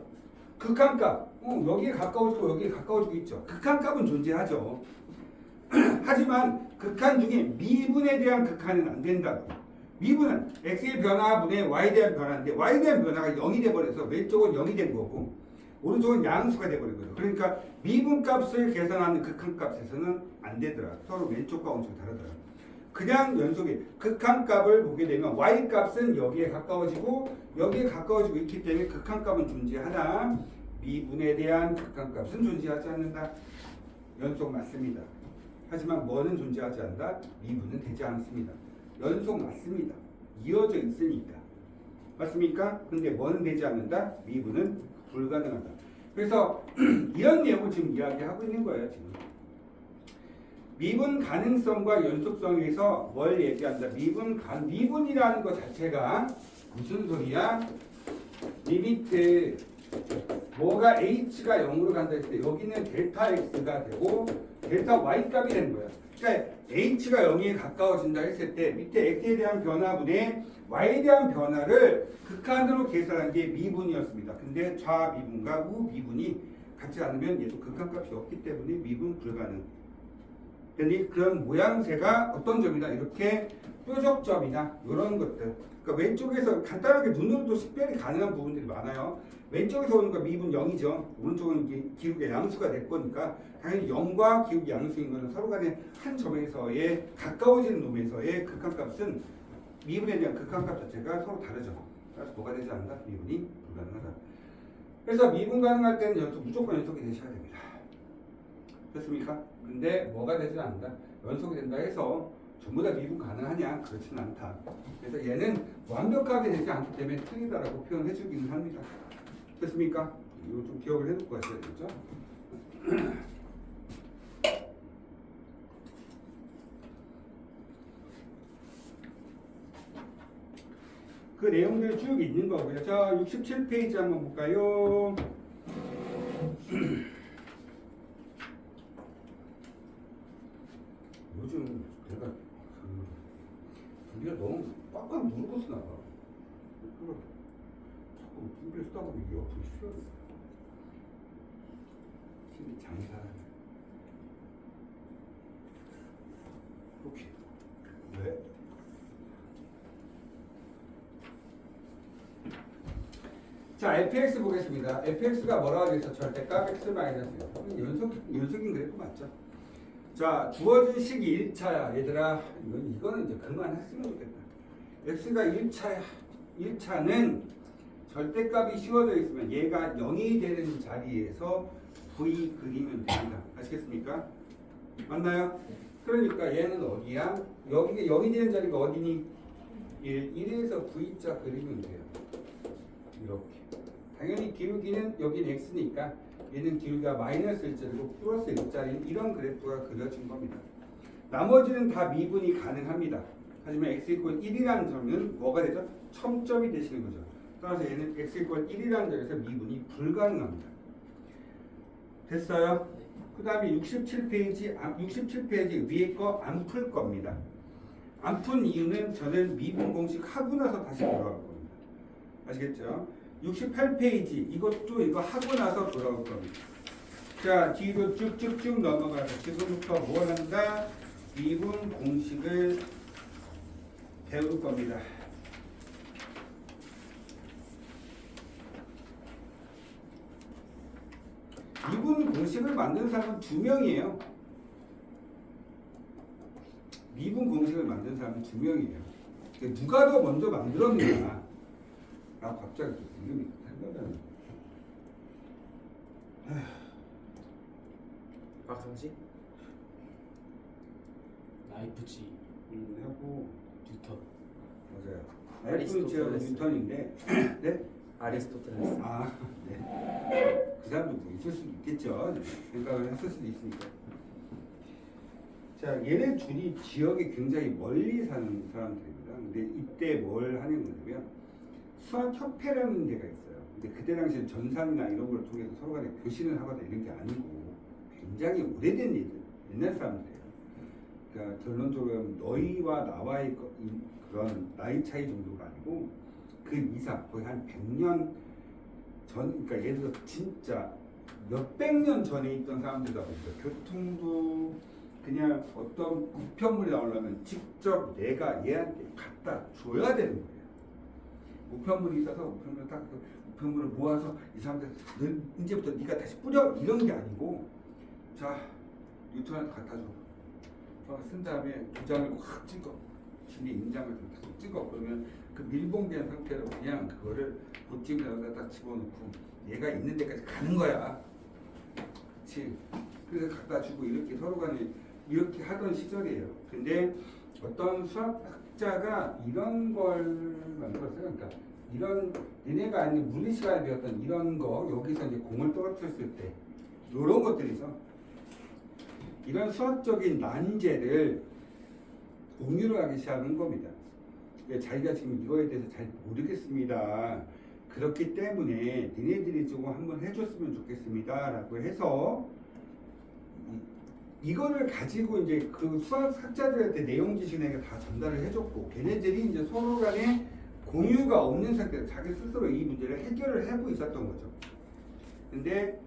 극한값 여기에 가까워지고 여기에 가까워지고 있죠. 극한값은 존재하죠. 하지만 극한 중에 미분에 대한 극한은 안 된다고. 미분은 x의 변화분의 y에 대한 변화인데 y에 대한 변화가 0이 돼버려서 왼쪽은 0이 된 거고 오른쪽은 양수가 돼버린 거죠. 그러니까 미분값을 계산하는 극한값에서는 안 되더라. 서로 왼쪽과 오른쪽이 다르더라. 그냥 연속이 극한값을 보게 되면 y값은 여기에 가까워지고 여기에 가까워지고 있기 때문에 극한값은 존재하나 미분에 대한 극한값은 존재하지 않는다. 연속 맞습니다. 하지만 뭐는 존재하지 않는다? 미분은 되지 않습니다. 연속 맞습니다. 이어져 있으니까. 맞습니까? 근데 뭐는 되지 않는다? 미분은 불가능하다. 그래서 이런 내용을 지금 이야기하고 있는 거예요. 지금. 미분 가능성과 연속성에서 뭘 얘기한다? 미분이라는 것 자체가 무슨 소리야? 리미트 뭐가 h가 0으로 간다 했을 때 여기는 델타 x가 되고 델타 y 값이 되는 거야. 그러니까 h가 0에 가까워진다 했을 때 밑에 x에 대한 변화분의 y에 대한 변화를 극한으로 계산한 게 미분이었습니다. 근데 좌미분과 우미분이 같지 않으면 얘도 극한값이 없기 때문에 미분 불가능. 그러니 그런 모양새가 어떤 점이다 이렇게 뾰족점이나 이런 것들. 그러니까 왼쪽에서 간단하게 눈으로도 식별이 가능한 부분들이 많아요. 왼쪽에서 오는 거 미분 0이죠. 오른쪽은 이게 기울기의 양수가 될 거니까 당연히 0과 기울기 양수인 거는 서로 간에 한 점에서의 가까워지는 놈에서의 극한값은 미분에 대한 극한값 자체가 서로 다르죠. 그래서 뭐가 되지 않는다? 미분이 불가능하다. 그래서 미분 가능할 때는 무조건 연속이 되셔야 됩니다. 됐습니까? 근데 뭐가 되지 않는다? 연속이 된다 해서 전부 다 미분 가능하냐? 그렇지는 않다. 그래서 얘는 완벽하게 되지 않기 때문에 틀리다라고 표현해 주기는 합니다. 됐습니까? 이거 좀 기억을 해놓고 하셔야 되겠죠? 그 내용들이 쭉 있는 거고요. 자, 67페이지 한번 볼까요? 요즘 내가 준비가 너무 꽉꽉 누르고 쓰나 봐. 그걸 자꾸 준비를 쓰다 보면 이게 옆으로 쉬어져. 힘이 장사. 오케이. 왜? 자, fx 보겠습니다. fx가 뭐라고 되어 절대값 x 마이너스 연속인 그래프 맞죠? 자, 주어진 식이 1차야. 얘들아, 이거는 이제 그만했으면 좋겠다. x가 1차야. 1차는 절대값이 씌워져 있으면 얘가 0이 되는 자리에서 v 그리면 됩니다. 아시겠습니까? 맞나요? 그러니까 얘는 어디야? 여기가 0이 되는 자리가 어디니? 1에서 v자 그리면 돼요. 이렇게. 당연히 기울기는 여긴 x니까 얘는 기울기가 마이너스 1짜리고 플러스 1짜리인 이런 그래프가 그려진 겁니다. 나머지는 다 미분이 가능합니다. 하지만 x = 1이라는 점은 뭐가 되죠? 첨점이 되시는 거죠. 따라서 얘는 x = 1이라는 점에서 미분이 불가능합니다. 됐어요? 그 다음에 67페이지 위에 거 안 풀 겁니다. 안 푼 이유는 저는 미분 공식 하고 나서 다시 돌아올 겁니다. 아시겠죠? 68페이지 이것도 이거 하고 나서 돌아올 겁니다. 자, 뒤로 쭉쭉쭉 넘어가서 지금부터 뭘 한다? 미분 공식을 배울 겁니다. 미분 공식을 만든 사람은 2명이에요. 미분 공식을 만든 사람은 2명이에요. 누가 더 먼저 만들었느냐? 나 갑자기 또 이름이 생각이 안 나. 박성식? 라이프치 하고 뉴턴 맞아요. 아리스토텔레스. 뉴턴인데, 네? 아리스토텔레스. 아, 네. 그 사람도 뭐 있을 수도 있겠죠. 생각을 했을 수도 있으니까. 자, 얘네 둘이 지역이 굉장히 멀리 사는 사람들입니다. 근데 이때 뭘 하는 거냐면 수학협회라는 데가 있어요. 근데 그때 당시에 전산이나 이런 걸 통해서 서로 간에 교신을 하거나 이런 게 아니고 굉장히 오래된 얘기, 옛날 사람들이에요. 그러니까 결론적으로 너희와 나와의 그런 나이 차이 정도가 아니고 그 이상 거의 한 100년 전, 그러니까 예를 들어 진짜 몇백 년 전에 있던 사람들이다 보니까 교통도 그냥 어떤 우편물이 나오려면 직접 내가 얘한테 갖다 줘야 되는 거예요. 우편물이 있어서 우편물을 딱 우편물을 모아서 이 사람들 이제부터 네가 다시 뿌려 이런 게 아니고 자 뉴턴한테 갖다 줘. 쓴 다음에 도장을 확 찍어. 신의 인장을 딱 찍어. 그러면 그 밀봉된 상태로 그냥 그거를 보찜에다가 딱 집어넣고 얘가 있는 데까지 가는 거야. 그렇지. 그래서 갖다 주고 이렇게 서로 간에 이렇게 하던 시절이에요. 근데 어떤 수학자가 이런 걸 만들었어요. 그러니까 이런 얘네가 아닌 물리 시간에 배웠던 이런 거 여기서 이제 공을 떨어뜨렸을 때 이런 것들이죠. 이런 수학적인 난제를 공유를 하기 시작하는 겁니다. 자기가 지금 이거에 대해서 잘 모르겠습니다. 그렇기 때문에 니네들이 좀 한번 해줬으면 좋겠습니다라고 해서 이거를 가지고 이제 그 수학학자들한테 내용 지식을 다 전달을 해줬고 걔네들이 이제 서로 간에 공유가 없는 상태에서 자기 스스로 이 문제를 해결을 하고 있었던 거죠. 근데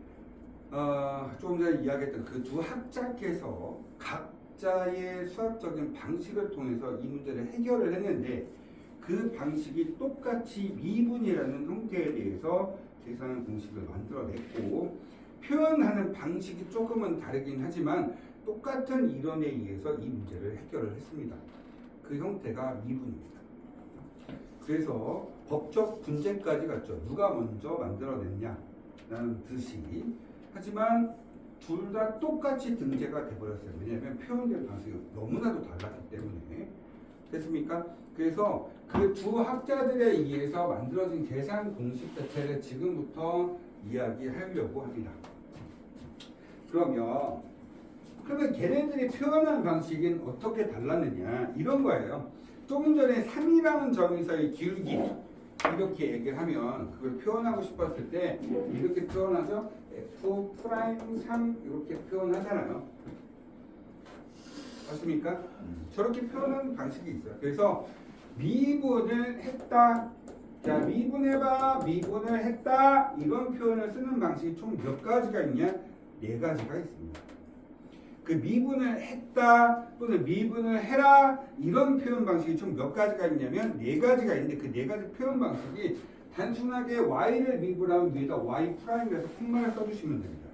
조금 전에 이야기했던 그 두 학자께서 각자의 수학적인 방식을 통해서 이 문제를 해결을 했는데 그 방식이 똑같이 미분이라는 형태에 대해서 계산 공식을 만들어냈고 표현하는 방식이 조금은 다르긴 하지만 똑같은 이론에 의해서 이 문제를 해결을 했습니다. 그 형태가 미분입니다. 그래서 법적 분쟁까지 갔죠. 누가 먼저 만들어냈냐라는 뜻이. 하지만 둘 다 똑같이 등재가 돼버렸어요. 왜냐하면 표현된 방식이 너무나도 달랐기 때문에. 됐습니까? 그래서 그 두 학자들에 의해서 만들어진 계산 공식 자체를 지금부터 이야기하려고 합니다. 그러면 걔네들이 표현하는 방식은 어떻게 달랐느냐 이런 거예요. 조금 전에 3이라는 점에서의 기울기 이렇게 얘기를 하면 그걸 표현하고 싶었을 때 이렇게 표현하죠. F'3 이렇게 표현하잖아요. 맞습니까? 저렇게 표현하는 방식이 있어요. 그래서 미분을 했다. 자, 미분해봐. 미분을 했다. 이런 표현을 쓰는 방식이 총 몇 가지가 있냐? 4가지가 있습니다. 그 미분을 했다 또는 미분을 해라 이런 표현 방식이 총 몇 가지가 있냐면 4가지가 있는데 그 4가지 표현 방식이 단순하게 y를 미분하면 위에다 y 프라임에서 콤마를 써주시면 됩니다.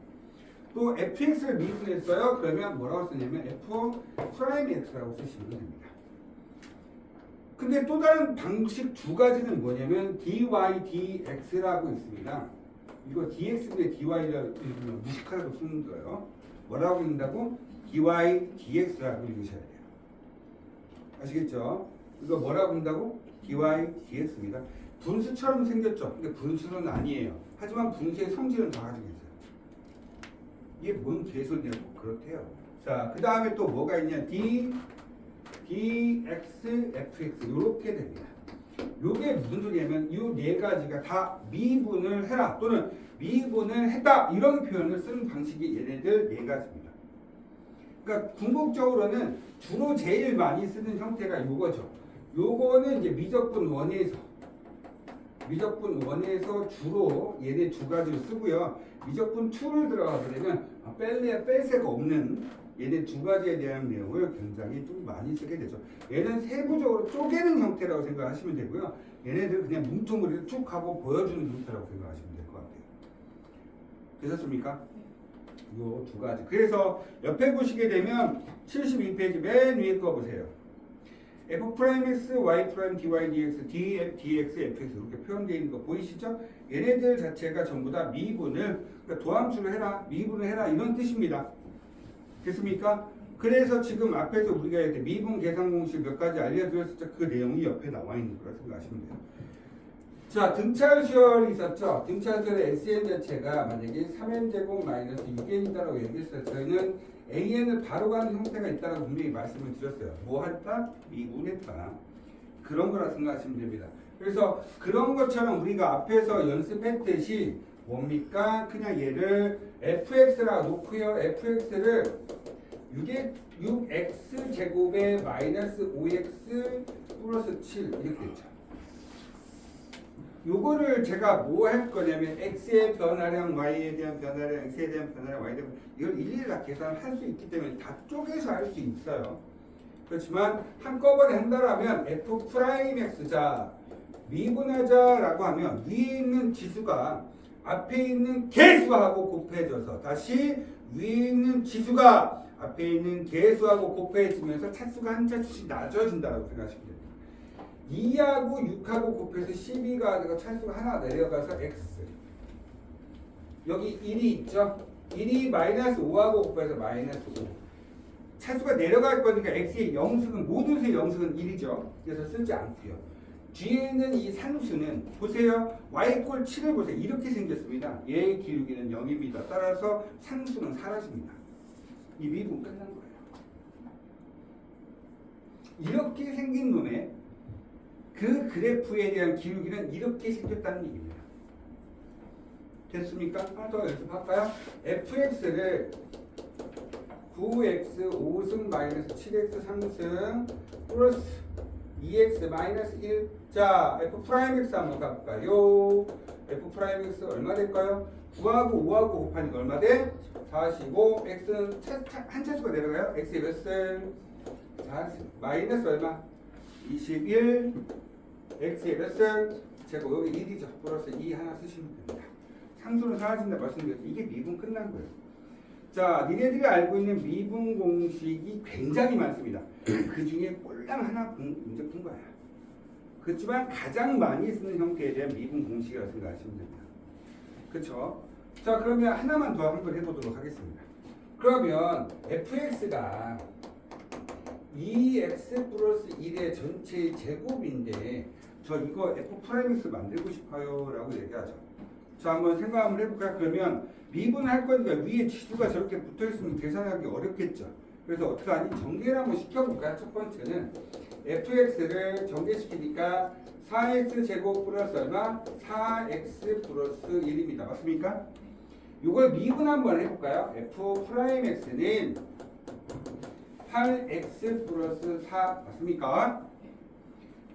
또 fx를 미분했어요. 그러면 뭐라고 쓰냐면 f 프라임 x라고 쓰시면 됩니다. 근데 또 다른 방식 2가지는 뭐냐면 dy dx라고 있습니다. 이거 dx인데 dy라고 읽으면 무식하다고 쓰는 거예요. 뭐라고 읽는다고? dy dx라고 읽으셔야 돼요. 아시겠죠? 이거 뭐라고 읽는다고? dy dx입니다. 분수처럼 생겼죠? 근데 분수는 아니에요. 하지만 분수의 성질은 다 가지고 있어요. 이게 뭔 개소리냐고 그렇대요. 자, 그 다음에 또 뭐가 있냐? dx, fx 이렇게 됩니다. 이게 무슨 소리냐면 이 4가지가 다 미분을 해라 또는 미분을 했다 이런 표현을 쓰는 방식이 얘네들 4가지입니다. 그러니까 궁극적으로는 주로 제일 많이 쓰는 형태가 이거죠. 요거는 이제 미적분 원에서 주로 얘네 2가지를 쓰고요. 미적분 2를 들어가게 되면 뺄 새가 없는 얘네 2가지에 대한 내용을 굉장히 좀 많이 쓰게 되죠. 얘는 세부적으로 쪼개는 형태라고 생각하시면 되고요. 얘네들 그냥 뭉뚱그리를 쭉 하고 보여주는 형태라고 생각하시면 될 것 같아요. 되셨습니까? 요 2가지. 그래서 옆에 보시게 되면 72페이지 맨 위에 거 보세요. F'X, Y' dy dx, dx, fx 이렇게 표현되어 있는 거 보이시죠? 얘네들 자체가 전부 다 미분을 그러니까 도함수를 해라, 미분을 해라 이런 뜻입니다. 됐습니까? 그래서 지금 앞에서 우리가 이렇게 미분 계산 공식 몇 가지 알려드렸을 때 그 내용이 옆에 나와 있는 거라 생각하시면 돼요. 자, 등차수열이 있었죠. 등차수열의 SN 자체가 만약에 3n제곱 마이너스 6n이다라고 얘기했어요. 저희는 AN을 바로 가는 형태가 있다고 분명히 말씀을 드렸어요. 뭐 했다? 미분했다. 그런 거라 생각하시면 됩니다. 그래서 그런 것처럼 우리가 앞에서 연습했듯이 뭡니까? 그냥 얘를 fx라고 놓고요. fx를 6x 제곱에 마이너스 5x 플러스 7 이렇게 됐죠. 요거를 제가 뭐 할 거냐면 x의 변화량, y에 대한 변화량, x에 대한 변화량, y에 대한 이걸 일일이 다 계산할 수 있기 때문에 다 쪼개서 할 수 있어요. 그렇지만 한꺼번에 한다라면 f'(x) 자 미분하자라고 하면 위에 있는 지수가 앞에 있는 개수하고 곱해져서 다시 위에 있는 지수가 앞에 있는 개수하고 곱해지면서 차수가 한 차수씩 낮아진다고 생각하시면 됩니다. 2하고 6하고 곱해서 12가 되고 차수가 하나 내려가서 x. 여기 1이 있죠? 1이 마이너스 5하고 곱해서 마이너스 5. 차수가 내려갈 거니까 x의 영승은 모든 수의 영승은 1이죠. 그래서 쓰지 않고요. 뒤에 있는 이 상수는 보세요. y꼴 7을 보세요. 이렇게 생겼습니다. 얘의 기울기는 0입니다. 따라서 상수는 사라집니다. 이 미분 끝난 거예요. 이렇게 생긴 놈의 그 그래프에 대한 기울기는 이렇게 생겼다는 얘기입니다. 됐습니까? 하나 더 연습할까요? fx를 9x 5승 마이너스 7x 3승 플러스 2x 마이너스 1. 자, f'x 한번 가볼까요? f'x 얼마 될까요? 9하고 5하고 곱하니까 얼마 돼? 45. x는 한 차수가 내려가요. x의 몇 승? 4승. 마이너스 얼마? 21. x의 몇 승? 제곱 여기 1이죠. 플러스 2 하나 쓰시면 됩니다. 상수는 사라진다 말씀드렸죠. 이게 미분 끝난 거예요. 자, 니네들이 알고 있는 미분 공식이 굉장히 많습니다. 그 중에 꼴랑 하나 문제 푼 거야. 그렇지만 가장 많이 쓰는 형태에 대한 미분 공식이라고 생각하시면 됩니다. 그렇죠? 자, 그러면 하나만 더 한번 해보도록 하겠습니다. 그러면 fx가 2x 플러스 1의 전체의 제곱인데 저 이거 f'x 만들고 싶어요 라고 얘기하죠. 자, 한번 생각 한번 해볼까요? 그러면 미분할 거니까 위에 지수가 저렇게 붙어있으면 계산하기 어렵겠죠. 그래서 어떻게 하니? 전개를 한번 시켜볼까요? 첫 번째는 fx를 전개시키니까 4x 제곱 플러스 얼마? 4x 플러스 1입니다. 맞습니까? 이걸 미분 한번 해볼까요? f'x는 8x 플러스 4 맞습니까?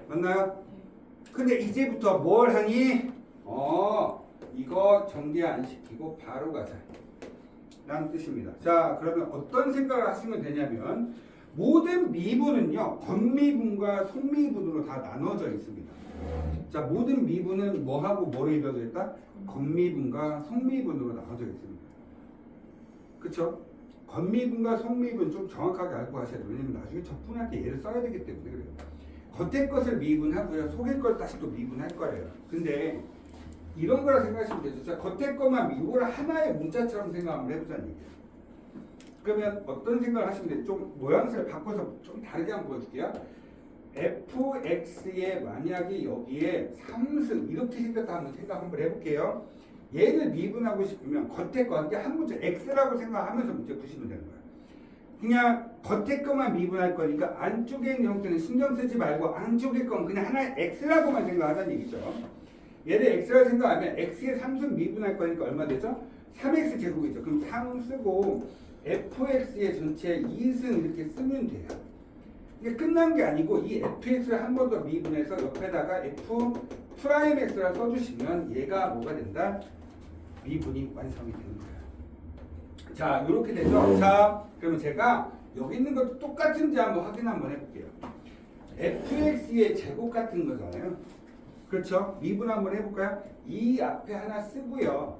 맞나요? 근데 이제부터 뭘 하니? 이거 전개 안 시키고 바로 가자 라는 뜻입니다. 자, 그러면 어떤 생각을 하시면 되냐면 모든 미분은요 겉미분과 속미분으로 다 나눠져 있습니다. 자, 모든 미분은 뭐하고 뭐로 이루어져 있다? 겉미분과 속미분으로 나눠져 있습니다. 그쵸? 겉미분과 속미분 좀 정확하게 알고 하셔야 돼요. 왜냐면 나중에 적분할 때 얘를 써야 되기 때문에 그래요. 겉의 것을 미분하고요 속의 걸 다시 또 미분할 거예요. 근데 이런 거라 생각하시면 되죠. 자, 겉에 것만 이걸 하나의 문자처럼 생각하면 해보자는 얘기예요. 그러면 어떤 생각을 하시면 돼요? 좀 모양새를 바꿔서 좀 다르게 한번 보여줄게요. fx에 만약에 여기에 3승 이렇게 생겼다 한번 생각 한번 해볼게요. 얘를 미분하고 싶으면 겉에 거 이게 한 문자 x라고 생각하면서 문제 푸시면 되는 거예요. 그냥 겉에 것만 미분할 거니까 안쪽에 있는 형태는 신경 쓰지 말고 안쪽에 건 그냥 하나의 x라고만 생각하자는 얘기죠. 얘를 x라고 생각하면 x의 3승 미분할 거니까 얼마 되죠? 3x 제곱이죠. 그럼 3 쓰고 fx의 전체 2승 이렇게 쓰면 돼요. 이게 끝난 게 아니고 이 fx를 한 번 더 미분해서 옆에다가 f'x라 써주시면 얘가 뭐가 된다? 미분이 완성이 되는 거예요. 자, 이렇게 되죠. 자, 그러면 제가 여기 있는 것도 똑같은지 한번 확인 한번 해볼게요. fx의 제곱 같은 거잖아요. 그렇죠? 미분 한번 해볼까요? 이 앞에 하나 쓰고요.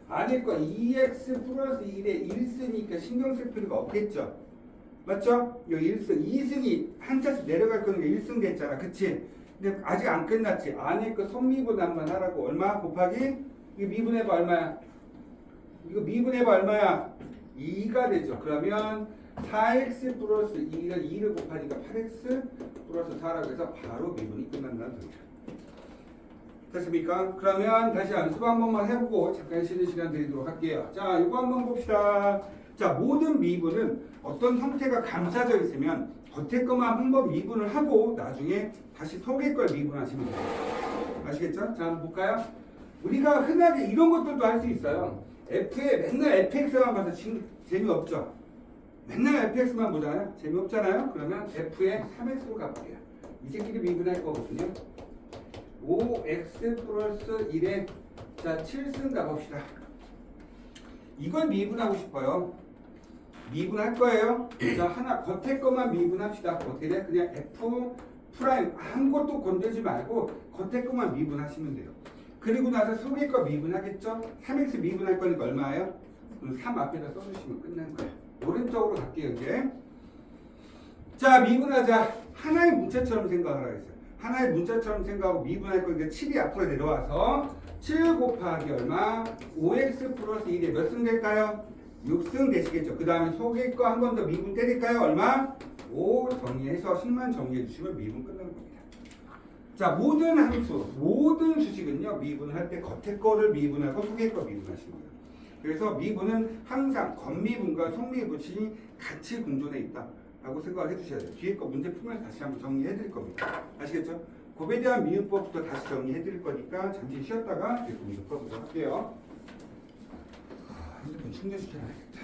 안에 거 2x 플러스 1에 1승이니까 신경 쓸 필요가 없겠죠? 맞죠? 여기 1승, 2승이 한 차수 내려갈 거니까 1승 됐잖아. 그치? 근데 아직 안 끝났지. 안에 거 성미분 한번 하라고. 얼마 곱하기? 이거 미분해봐 얼마야? 이거 미분해봐 얼마야? 2가 되죠. 그러면 4x 플러스 2를 2를 곱하니까 8x 플러스 4라고 해서 바로 미분이 끝난다는 소리야. 됐습니까? 그러면 다시 연습 한 번만 해보고 잠깐 쉬는 시간 드리도록 할게요. 자, 이거 한번 봅시다. 자, 모든 미분은 어떤 형태가 감싸져 있으면 겉에 것만 한번 미분을 하고 나중에 다시 속의 걸 미분하시면 돼요. 아시겠죠? 자, 한번 볼까요? 우리가 흔하게 이런 것들도 할 수 있어요. F에 맨날 fx만 봐서 재미없죠? 맨날 fx만 보잖아요? 재미없잖아요? 그러면 f에 3x로 가볼게요. 이 새끼를 미분할 거거든요. 5x 플러스 1에 자 7승 가봅시다. 이걸 미분하고 싶어요. 미분할 거예요. 자, 하나 겉에 것만 미분합시다. 어떻게 돼? 그냥 f 프라임 아무것도 건들지 말고 겉에 것만 미분하시면 돼요. 그리고 나서 속의 거 미분하겠죠? 3x 미분할 거니까 얼마예요? 3 앞에다 써주시면 끝나는 거예요. 오른쪽으로 갈게요, 이제. 자, 미분하자. 하나의 문자처럼 생각하라 했어요. 하나의 문자처럼 생각하고 미분할 거니까 7이 앞으로 내려와서 7 곱하기 얼마? 5x 플러스 1에 몇 승 될까요? 6승 되시겠죠. 그 다음에 속의 거 한 번 더 미분 때릴까요? 얼마? 5 정리해서 10만 정리해 주시면 미분 끝나는 겁니다. 자, 모든 함수, 모든 수식은요, 미분할 때 겉에 거를 미분하고 속의 거 미분하시는 거예요. 그래서 미분은 항상 겉미분과 속미분이 같이 공존해 있다 라고 생각을 해주셔야 돼요. 뒤에 거 문제 풀면서 다시 한번 정리해 드릴 겁니다. 아시겠죠? 곱에 대한 미분법부터 다시 정리해 드릴 거니까 잠시 쉬었다가 뒤에 문제 풀어보도록 할게요. 핸드폰 충전시켜놔야겠다.